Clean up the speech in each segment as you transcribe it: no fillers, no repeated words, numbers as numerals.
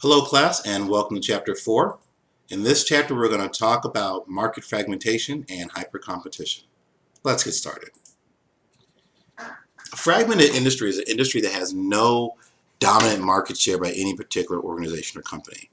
Hello class and welcome to chapter 4. In this chapter we're going to talk about market fragmentation and hypercompetition. Let's get started. A fragmented industry is an industry that has no dominant market share by any particular organization or company.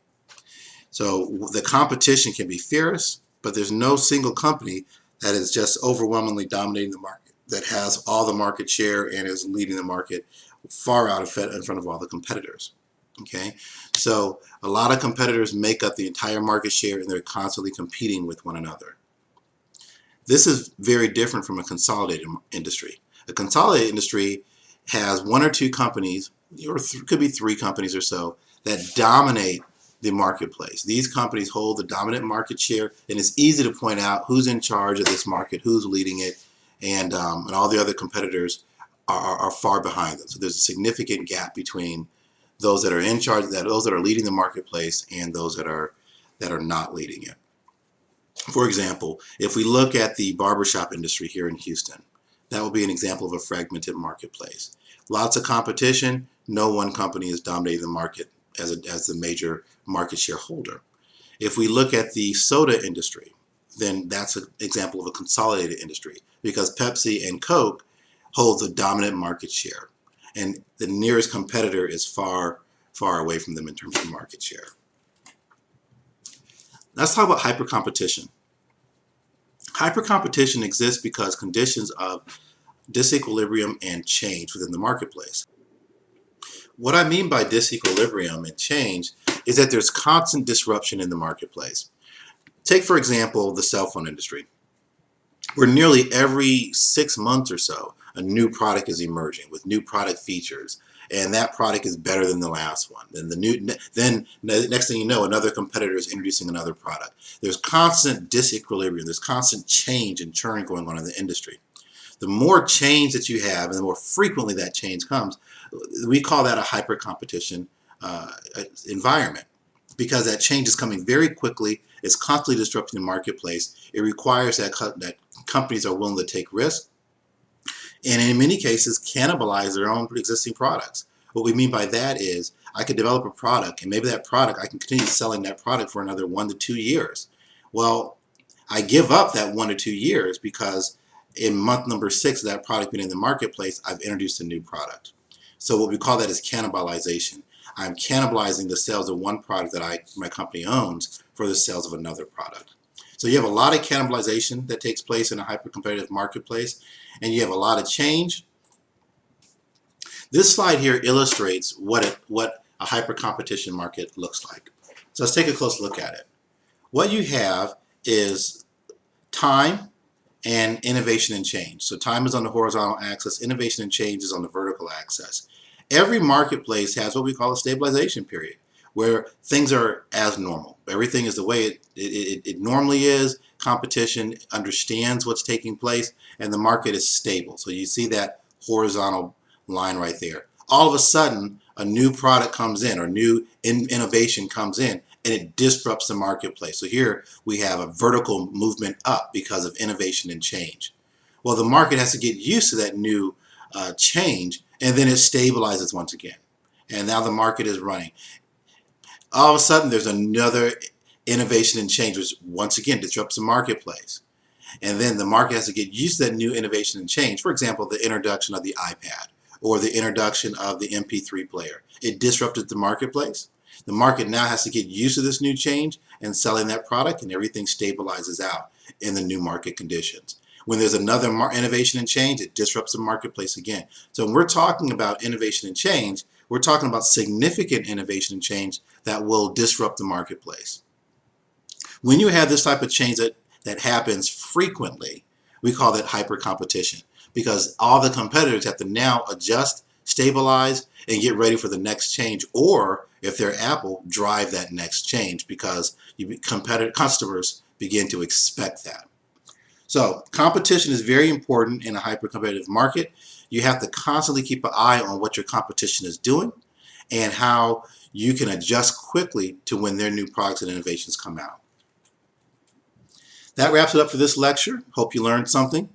So the competition can be fierce, but there's no single company that is just overwhelmingly dominating the market, that has all the market share and is leading the market far out in front of all the competitors. Okay, so a lot of competitors make up the entire market share and they're constantly competing with one another. This is very different from a consolidated industry. A consolidated industry has one or two companies, or could be three companies or so, that dominate the marketplace. These companies hold the dominant market share, and it's easy to point out who's in charge of this market, who's leading it, and all the other competitors are far behind them. So there's a significant gap between those that are in charge, those that are leading the marketplace, and those that are not leading it. For example, if we look at the barbershop industry here in Houston, that will be an example of a fragmented marketplace. Lots of competition, no one company is dominating the market as the major market share holder. If we look at the soda industry, then that's an example of a consolidated industry because Pepsi and Coke hold the dominant market share, and the nearest competitor is far away from them in terms of market share. Let's talk about hypercompetition. Hypercompetition exists because conditions of disequilibrium and change within the marketplace. What I mean by disequilibrium and change is that there's constant disruption in the marketplace. Take, for example, the cell phone industry, where nearly every 6 months or so, a new product is emerging with new product features, and that product is better than the last one. Then the next thing you know, another competitor is introducing another product. There's constant disequilibrium, there's constant change and churn going on in the industry. The more change that you have, and the more frequently that change comes, we call that a hypercompetition environment, because that change is coming very quickly. It's constantly disrupting the marketplace. It requires that companies are willing to take risks, and in many cases cannibalize their own existing products. What we mean by that is I could develop a product, and maybe that product, I can continue selling that product for another 1 to 2 years. Well, I give up that 1 to 2 years because in month number 6 of that product being in the marketplace, I've introduced a new product. So what we call that is cannibalization. I'm cannibalizing the sales of one product that my company owns for the sales of another product. So you have a lot of cannibalization that takes place in a hyper-competitive marketplace, and you have a lot of change. This slide here illustrates what a hyper-competition market looks like. So let's take a close look at it. What you have is time and innovation and change. So time is on the horizontal axis, innovation and change is on the vertical axis. Every marketplace has what we call a stabilization period, where things are as normal. Everything is the way it normally is. Competition understands what's taking place, and the market is stable. So you see that horizontal line right there. All of a sudden, a new product comes in, or new innovation comes in, and it disrupts the marketplace. So here we have a vertical movement up because of innovation and change. Well, the market has to get used to that new change, and then it stabilizes once again. And now the market is running. All of a sudden, there's another innovation and change, which once again disrupts the marketplace. And then the market has to get used to that new innovation and change. For example, the introduction of the iPad or the introduction of the MP3 player. It disrupted the marketplace. The market now has to get used to this new change and selling that product, and everything stabilizes out in the new market conditions. When there's another innovation and change, it disrupts the marketplace again. So when we're talking about innovation and change, we're talking about significant innovation and change that will disrupt the marketplace. When you have this type of change that happens frequently, we call that hypercompetition, because all the competitors have to now adjust, stabilize, and get ready for the next change, or if they're Apple, drive that next change because customers begin to expect that. So competition is very important in a hyper-competitive market. You have to constantly keep an eye on what your competition is doing and how you can adjust quickly to when their new products and innovations come out. That wraps it up for this lecture. Hope you learned something.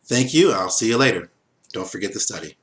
Thank you. I'll see you later. Don't forget to study.